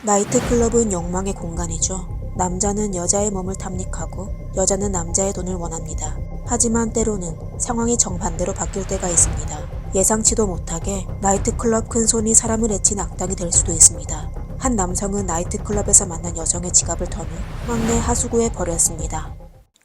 나이트클럽은 욕망의 공간이죠. 남자는 여자의 몸을 탐닉하고 여자는 남자의 돈을 원합니다. 하지만 때로는 상황이 정반대로 바뀔 때가 있습니다. 예상치도 못하게 나이트클럽 큰손이 사람을 해친 악당이 될 수도 있습니다. 한 남성은 나이트클럽에서 만난 여성의 지갑을 턴 후 막내 하수구에 버렸습니다.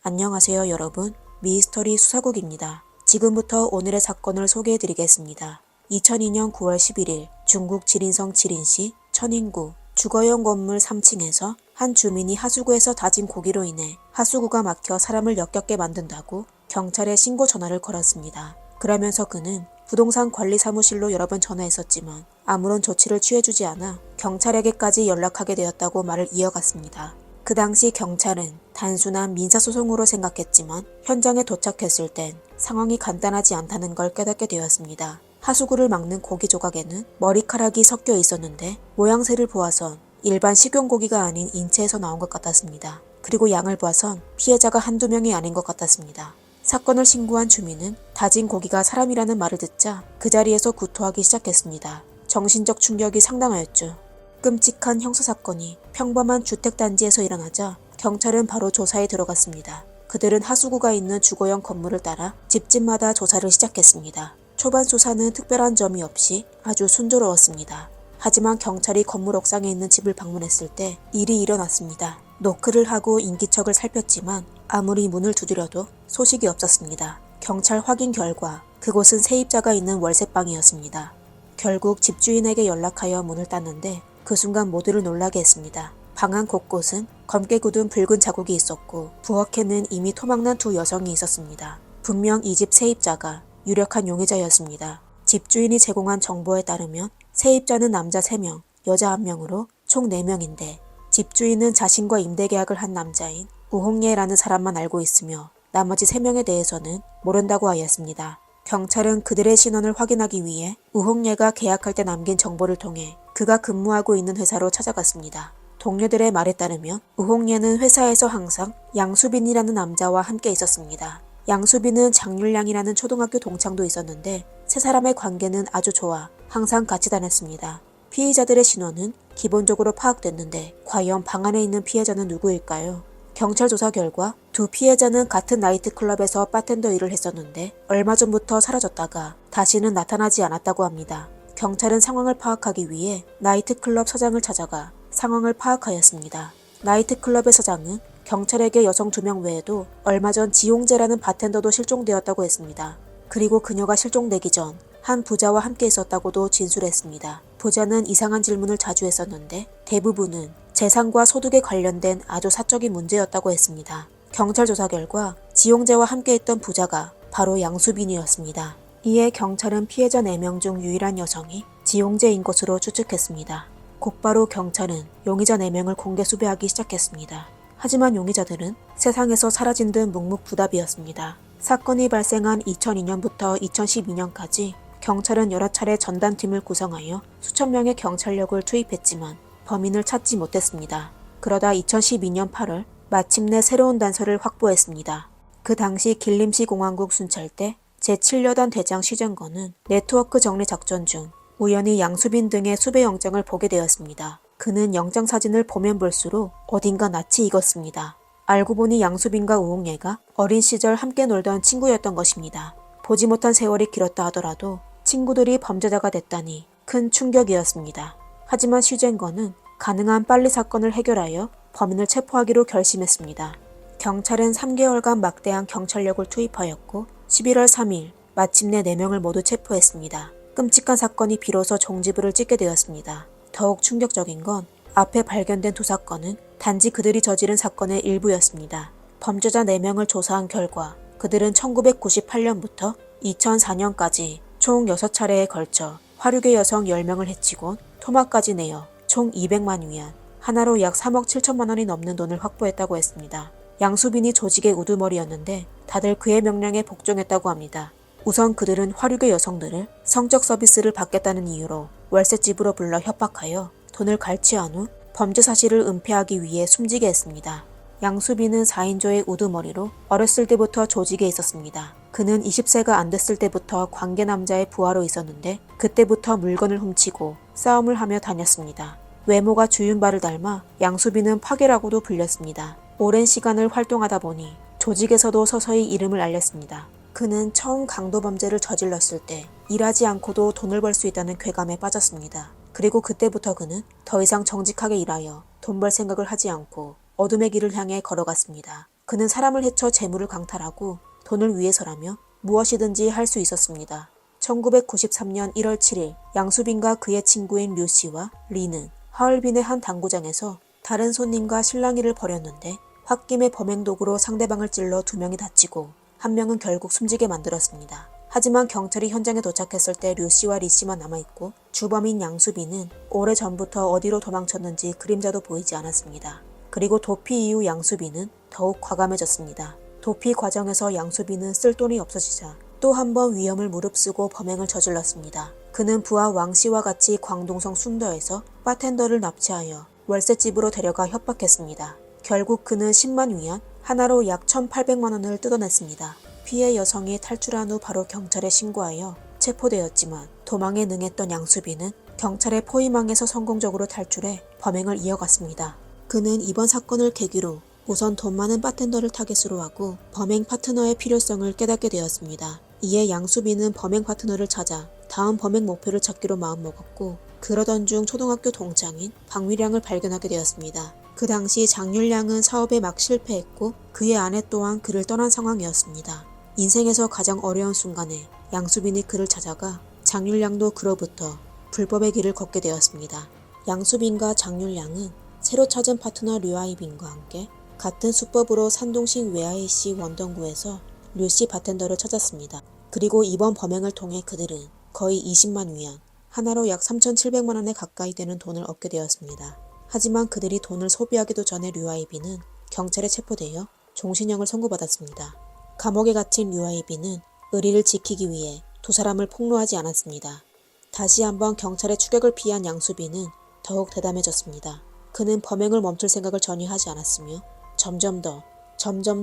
안녕하세요 여러분. 미스터리 수사국입니다. 지금부터 오늘의 사건을 소개해드리겠습니다. 2002년 9월 11일 중국 지린성 지린시 천인구 주거용 건물 3층에서 한 주민이 하수구에서 다진 고기로 인해 하수구가 막혀 사람을 역겹게 만든다고 경찰에 신고 전화를 걸었습니다. 그러면서 그는 부동산 관리 사무실로 여러 번 전화했었지만 아무런 조치를 취해주지 않아 경찰에게까지 연락하게 되었다고 말을 이어갔습니다. 그 당시 경찰은 단순한 민사소송으로 생각했지만 현장에 도착했을 땐 상황이 간단하지 않다는 걸 깨닫게 되었습니다. 하수구를 막는 고기 조각에는 머리카락이 섞여 있었는데 모양새를 보아선 일반 식용고기가 아닌 인체에서 나온 것 같았습니다. 그리고 양을 보아선 피해자가 한두 명이 아닌 것 같았습니다. 사건을 신고한 주민은 다진 고기가 사람이라는 말을 듣자 그 자리에서 구토하기 시작했습니다. 정신적 충격이 상당하였죠. 끔찍한 형사사건이 평범한 주택단지에서 일어나자 경찰은 바로 조사에 들어갔습니다. 그들은 하수구가 있는 주거용 건물을 따라 집집마다 조사를 시작했습니다. 초반 수사는 특별한 점이 없이 아주 순조로웠습니다. 하지만 경찰이 건물 옥상에 있는 집을 방문했을 때 일이 일어났습니다. 노크를 하고 인기척을 살폈지만 아무리 문을 두드려도 소식이 없었습니다. 경찰 확인 결과 그곳은 세입자가 있는 월세방이었습니다. 결국 집주인에게 연락하여 문을 땄는데 그 순간 모두를 놀라게 했습니다. 방 안 곳곳은 검게 굳은 붉은 자국이 있었고 부엌에는 이미 토막난 두 여성이 있었습니다. 분명 이 집 세입자가 유력한 용의자였습니다. 집주인이 제공한 정보에 따르면 세입자는 남자 3명, 여자 1명으로 총 4명인데 집주인은 자신과 임대계약을 한 남자인 우홍예라는 사람만 알고 있으며 나머지 3명에 대해서는 모른다고 하였습니다. 경찰은 그들의 신원을 확인하기 위해 우홍예가 계약할 때 남긴 정보를 통해 그가 근무하고 있는 회사로 찾아갔습니다. 동료들의 말에 따르면 우홍예는 회사에서 항상 양수빈이라는 남자와 함께 있었습니다. 양수빈은 장률량이라는 초등학교 동창도 있었는데 세 사람의 관계는 아주 좋아 항상 같이 다녔습니다. 피의자들의 신원은 기본적으로 파악됐는데 과연 방 안에 있는 피해자는 누구일까요? 경찰 조사 결과 두 피해자는 같은 나이트클럽에서 바텐더 일을 했었는데 얼마 전부터 사라졌다가 다시는 나타나지 않았다고 합니다. 경찰은 상황을 파악하기 위해 나이트클럽 사장을 찾아가 상황을 파악하였습니다. 나이트클럽의 사장은 경찰에게 여성 2명 외에도 얼마 전 지용재라는 바텐더도 실종되었다고 했습니다. 그리고 그녀가 실종되기 전 한 부자와 함께 있었다고도 진술했습니다. 부자는 이상한 질문을 자주 했었는데 대부분은 재산과 소득에 관련된 아주 사적인 문제였다고 했습니다. 경찰 조사 결과 지용재와 함께 있던 부자가 바로 양수빈이었습니다. 이에 경찰은 피해자 4명 중 유일한 여성이 지용재인 것으로 추측했습니다. 곧바로 경찰은 용의자 4명을 공개 수배하기 시작했습니다. 하지만 용의자들은 세상에서 사라진 듯 묵묵부답이었습니다. 사건이 발생한 2002년부터 2012년까지 경찰은 여러 차례 전담팀을 구성하여 수천 명의 경찰력을 투입했지만 범인을 찾지 못했습니다. 그러다 2012년 8월 마침내 새로운 단서를 확보했습니다. 그 당시 길림시 공화국 순찰대 제7여단 대장 시정건은 네트워크 정리 작전 중 우연히 양수빈 등의 수배 영장을 보게 되었습니다. 그는 영장 사진을 보면 볼수록 어딘가 낯이 익었습니다. 알고 보니 양수빈과 우홍예가 어린 시절 함께 놀던 친구였던 것입니다. 보지 못한 세월이 길었다 하더라도 친구들이 범죄자가 됐다니 큰 충격이었습니다. 하지만 시정건은 가능한 빨리 사건을 해결하여 범인을 체포하기로 결심했습니다. 경찰은 3개월간 막대한 경찰력을 투입하였고 11월 3일 마침내 4명을 모두 체포했습니다. 끔찍한 사건이 비로소 종지부를 찍게 되었습니다. 더욱 충격적인 건 앞에 발견된 두 사건은 단지 그들이 저지른 사건의 일부였습니다. 범죄자 4명을 조사한 결과 그들은 1998년부터 2004년까지 총 6차례에 걸쳐 화류계 여성 10명을 해치곤 토막까지 내어 총 200만 위안, 하나로 약 3억 7천만 원이 넘는 돈을 확보했다고 했습니다. 양수빈이 조직의 우두머리였는데 다들 그의 명령에 복종했다고 합니다. 우선 그들은 화류계 여성들을 성적 서비스를 받겠다는 이유로 월세집으로 불러 협박하여 돈을 갈취한 후 범죄 사실을 은폐하기 위해 숨지게 했습니다. 양수빈은 4인조의 우두머리로 어렸을 때부터 조직에 있었습니다. 그는 20세가 안 됐을 때부터 관계 남자의 부하로 있었는데 그때부터 물건을 훔치고 싸움을 하며 다녔습니다. 외모가 주윤발을 닮아 양수빈은 파괴라고도 불렸습니다. 오랜 시간을 활동하다 보니 조직에서도 서서히 이름을 알렸습니다. 그는 처음 강도범죄를 저질렀을 때 일하지 않고도 돈을 벌 수 있다는 쾌감에 빠졌습니다. 그리고 그때부터 그는 더 이상 정직하게 일하여 돈 벌 생각을 하지 않고 어둠의 길을 향해 걸어갔습니다. 그는 사람을 해쳐 재물을 강탈하고 돈을 위해서라며 무엇이든지 할 수 있었습니다. 1993년 1월 7일 양수빈과 그의 친구인 류 씨와 리는 하얼빈의 한 당구장에서 다른 손님과 실랑이를 벌였는데 홧김에 범행 도구로 상대방을 찔러 2명이 다치고 1명은 결국 숨지게 만들었습니다. 하지만 경찰이 현장에 도착했을 때 류 씨와 리 씨만 남아있고 주범인 양수빈은 오래전부터 어디로 도망쳤는지 그림자도 보이지 않았습니다. 그리고 도피 이후 양수빈은 더욱 과감해졌습니다. 도피 과정에서 양수빈은 쓸 돈이 없어지자 또 한 번 위험을 무릅쓰고 범행을 저질렀습니다. 그는 부하 왕 씨와 같이 광동성 순더에서 바텐더를 납치하여 월세집으로 데려가 협박했습니다. 결국 그는 10만 위안, 하나로 약 1,800만 원을 뜯어냈습니다. 피해 여성이 탈출한 후 바로 경찰에 신고하여 체포되었지만 도망에 능했던 양수빈은 경찰의 포위망에서 성공적으로 탈출해 범행을 이어갔습니다. 그는 이번 사건을 계기로 우선 돈 많은 바텐더를 타겟으로 하고 범행 파트너의 필요성을 깨닫게 되었습니다. 이에 양수빈은 범행 파트너를 찾아 다음 범행 목표를 찾기로 마음먹었고 그러던 중 초등학교 동창인 박미량을 발견하게 되었습니다. 그 당시 장률량은 사업에 막 실패했고 그의 아내 또한 그를 떠난 상황이었습니다. 인생에서 가장 어려운 순간에 양수빈이 그를 찾아가 장률량도 그로부터 불법의 길을 걷게 되었습니다. 양수빈과 장률량은 새로 찾은 파트너 류아이빈과 함께 같은 수법으로 산동식 외아이씨 원동구에서 류씨 바텐더를 찾았습니다. 그리고 이번 범행을 통해 그들은 거의 20만 위안, 하나로 약 3,700만 원에 가까이 되는 돈을 얻게 되었습니다. 하지만 그들이 돈을 소비하기도 전에 류아이빈은 경찰에 체포되어 종신형을 선고받았습니다. 감옥에 갇힌 류아이빈은 의리를 지키기 위해 두 사람을 폭로하지 않았습니다. 다시 한번 경찰의 추격을 피한 양수빈은 더욱 대담해졌습니다. 그는 범행을 멈출 생각을 전혀 하지 않았으며 점점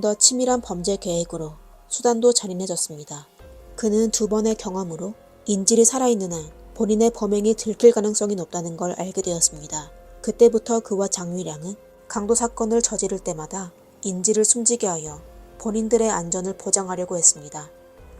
더 치밀한 범죄 계획으로 수단도 잔인해졌습니다. 그는 2번의 경험으로 인질이 살아있는 한 본인의 범행이 들킬 가능성이 높다는 걸 알게 되었습니다. 그때부터 그와 장위량은 강도 사건을 저지를 때마다 인질을 숨지게 하여 본인들의 안전을 보장하려고 했습니다.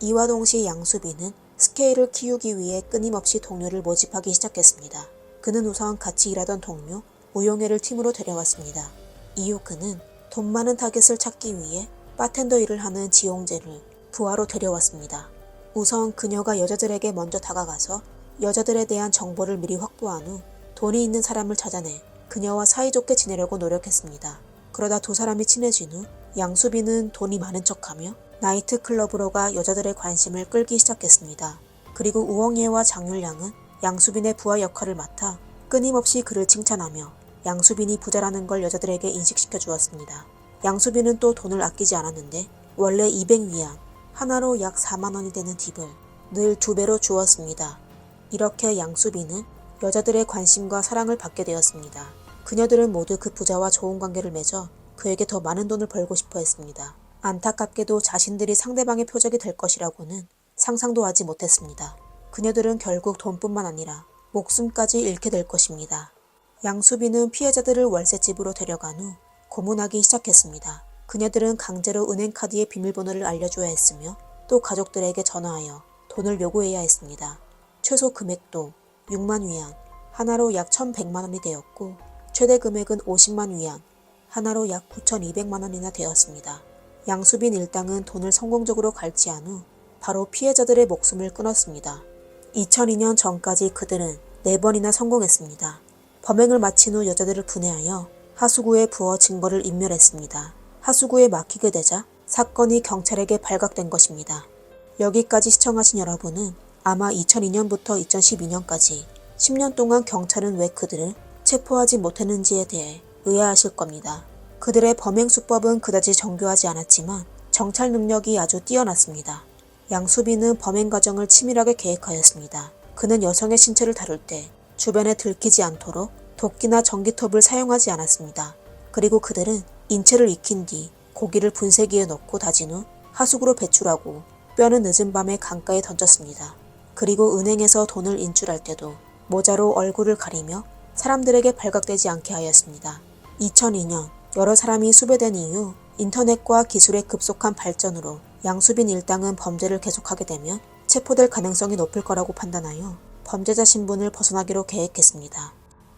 이와 동시에 양수빈은 스케일을 키우기 위해 끊임없이 동료를 모집하기 시작했습니다. 그는 우선 같이 일하던 동료 우용혜를 팀으로 데려왔습니다. 이후 그는 돈 많은 타겟을 찾기 위해 바텐더 일을 하는 지용재를 부하로 데려왔습니다. 우선 그녀가 여자들에게 먼저 다가가서 여자들에 대한 정보를 미리 확보한 후 돈이 있는 사람을 찾아내 그녀와 사이좋게 지내려고 노력했습니다. 그러다 두 사람이 친해진 후 양수빈은 돈이 많은 척하며 나이트클럽으로 가 여자들의 관심을 끌기 시작했습니다. 그리고 우엉예와 장률량은 양수빈의 부하 역할을 맡아 끊임없이 그를 칭찬하며 양수빈이 부자라는 걸 여자들에게 인식시켜 주었습니다. 양수빈은 또 돈을 아끼지 않았는데 원래 200위안, 하나로 약 4만 원이 되는 팁을 늘 2배로 주었습니다. 이렇게 양수빈은 여자들의 관심과 사랑을 받게 되었습니다. 그녀들은 모두 그 부자와 좋은 관계를 맺어 그에게 더 많은 돈을 벌고 싶어 했습니다. 안타깝게도 자신들이 상대방의 표적이 될 것이라고는 상상도 하지 못했습니다. 그녀들은 결국 돈뿐만 아니라 목숨까지 잃게 될 것입니다. 양수빈은 피해자들을 월세집으로 데려간 후 고문하기 시작했습니다. 그녀들은 강제로 은행카드의 비밀번호를 알려줘야 했으며 또 가족들에게 전화하여 돈을 요구해야 했습니다. 최소 금액도 6만 위안, 하나로 약 1,100만 원이 되었고 최대 금액은 50만 위안, 하나로 약 9,200만 원이나 되었습니다. 양수빈 일당은 돈을 성공적으로 갈취한 후 바로 피해자들의 목숨을 끊었습니다. 2002년 전까지 그들은 4번이나 성공했습니다. 범행을 마친 후 여자들을 분해하여 하수구에 부어 증거를 인멸했습니다. 하수구에 막히게 되자 사건이 경찰에게 발각된 것입니다. 여기까지 시청하신 여러분은 아마 2002년부터 2012년까지 10년 동안 경찰은 왜 그들을 체포하지 못했는지에 대해 의아하실 겁니다. 그들의 범행 수법은 그다지 정교하지 않았지만 정찰 능력이 아주 뛰어났습니다. 양수빈은 범행 과정을 치밀하게 계획하였습니다. 그는 여성의 신체를 다룰 때 주변에 들키지 않도록 도끼나 전기톱을 사용하지 않았습니다. 그리고 그들은 인체를 익힌 뒤 고기를 분쇄기에 넣고 다진 후 하수구로 배출하고 뼈는 늦은 밤에 강가에 던졌습니다. 그리고 은행에서 돈을 인출할 때도 모자로 얼굴을 가리며 사람들에게 발각되지 않게 하였습니다. 2002년 여러 사람이 수배된 이후 인터넷과 기술의 급속한 발전으로 양수빈 일당은 범죄를 계속하게 되면 체포될 가능성이 높을 거라고 판단하여 범죄자 신분을 벗어나기로 계획했습니다.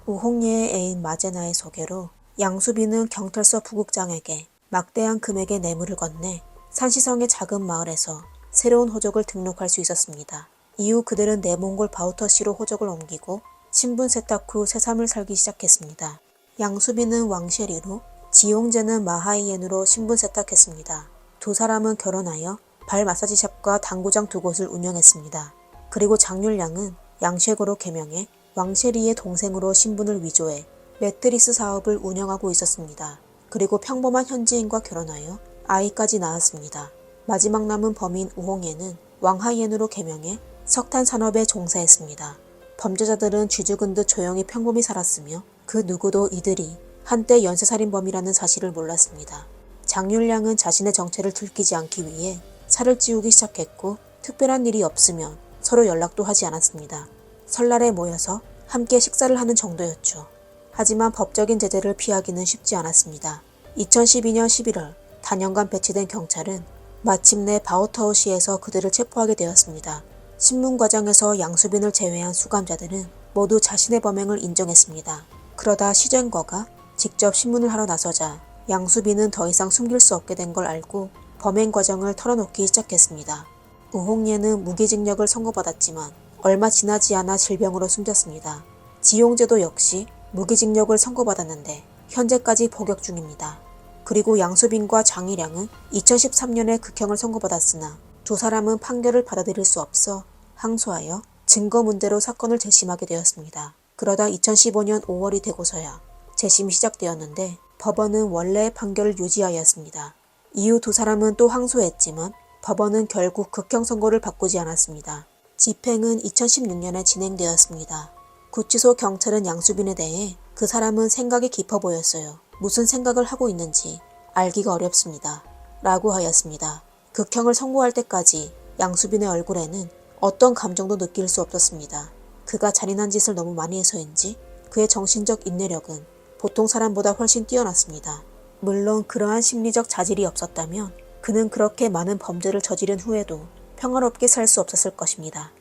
우홍예의 애인 마제나의 소개로 양수빈은 경찰서 부국장에게 막대한 금액의 뇌물을 건네 산시성의 작은 마을에서 새로운 호적을 등록할 수 있었습니다. 이후 그들은 내몽골 바우터시로 호적을 옮기고 신분 세탁 후 새삼을 살기 시작했습니다. 양수빈은 왕셰리로, 지용재는 마하이엔으로 신분 세탁했습니다. 두 사람은 결혼하여 발 마사지샵과 당구장 두 곳을 운영했습니다. 그리고 장률량은 양셰고로 개명해 왕셰리의 동생으로 신분을 위조해 매트리스 사업을 운영하고 있었습니다. 그리고 평범한 현지인과 결혼하여 아이까지 낳았습니다. 마지막 남은 범인 우홍예는 왕하이엔으로 개명해 석탄 산업에 종사했습니다. 범죄자들은 쥐죽은 듯 조용히 평범히 살았으며 그 누구도 이들이 한때 연쇄살인범이라는 사실을 몰랐습니다. 장률량은 자신의 정체를 들키지 않기 위해 살을 찌우기 시작했고 특별한 일이 없으면 서로 연락도 하지 않았습니다. 설날에 모여서 함께 식사를 하는 정도였죠. 하지만 법적인 제재를 피하기는 쉽지 않았습니다. 2012년 11월 단연간 배치된 경찰은 마침내 바오타오시에서 그들을 체포하게 되었습니다. 신문 과정에서 양수빈을 제외한 수감자들은 모두 자신의 범행을 인정했습니다. 그러다 시젠거가 직접 신문을 하러 나서자 양수빈은 더 이상 숨길 수 없게 된 걸 알고 범행 과정을 털어놓기 시작했습니다. 우홍예는 무기징역을 선고받았지만 얼마 지나지 않아 질병으로 숨졌습니다. 지용재도 역시 무기징역을 선고받았는데 현재까지 복역 중입니다. 그리고 양수빈과 장일량은 2013년에 극형을 선고받았으나 두 사람은 판결을 받아들일 수 없어 항소하여 증거 문제로 사건을 재심하게 되었습니다. 그러다 2015년 5월이 되고서야 재심이 시작되었는데 법원은 원래의 판결을 유지하였습니다. 이후 두 사람은 또 항소했지만 법원은 결국 극형 선고를 바꾸지 않았습니다. 집행은 2016년에 진행되었습니다. 구치소 경찰은 양수빈에 대해 그 사람은 생각이 깊어 보였어요. 무슨 생각을 하고 있는지 알기가 어렵습니다. 라고 하였습니다. 극형을 선고할 때까지 양수빈의 얼굴에는 어떤 감정도 느낄 수 없었습니다. 그가 잔인한 짓을 너무 많이 해서인지 그의 정신적 인내력은 보통 사람보다 훨씬 뛰어났습니다. 물론 그러한 심리적 자질이 없었다면 그는 그렇게 많은 범죄를 저지른 후에도 평화롭게 살 수 없었을 것입니다.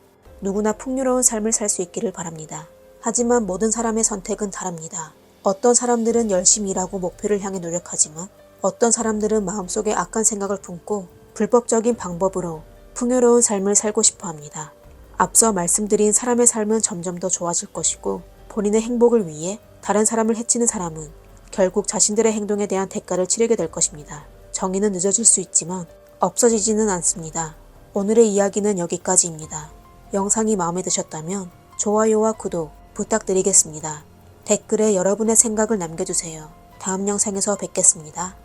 누구나 풍요로운 삶을 살 수 있기를 바랍니다. 하지만 모든 사람의 선택은 다릅니다. 어떤 사람들은 열심히 일하고 목표를 향해 노력하지만 어떤 사람들은 마음속에 악한 생각을 품고 불법적인 방법으로 풍요로운 삶을 살고 싶어 합니다. 앞서 말씀드린 사람의 삶은 점점 더 좋아질 것이고 본인의 행복을 위해 다른 사람을 해치는 사람은 결국 자신들의 행동에 대한 대가를 치르게 될 것입니다. 정의는 늦어질 수 있지만 없어지지는 않습니다. 오늘의 이야기는 여기까지입니다. 영상이 마음에 드셨다면 좋아요와 구독 부탁드리겠습니다. 댓글에 여러분의 생각을 남겨주세요. 다음 영상에서 뵙겠습니다.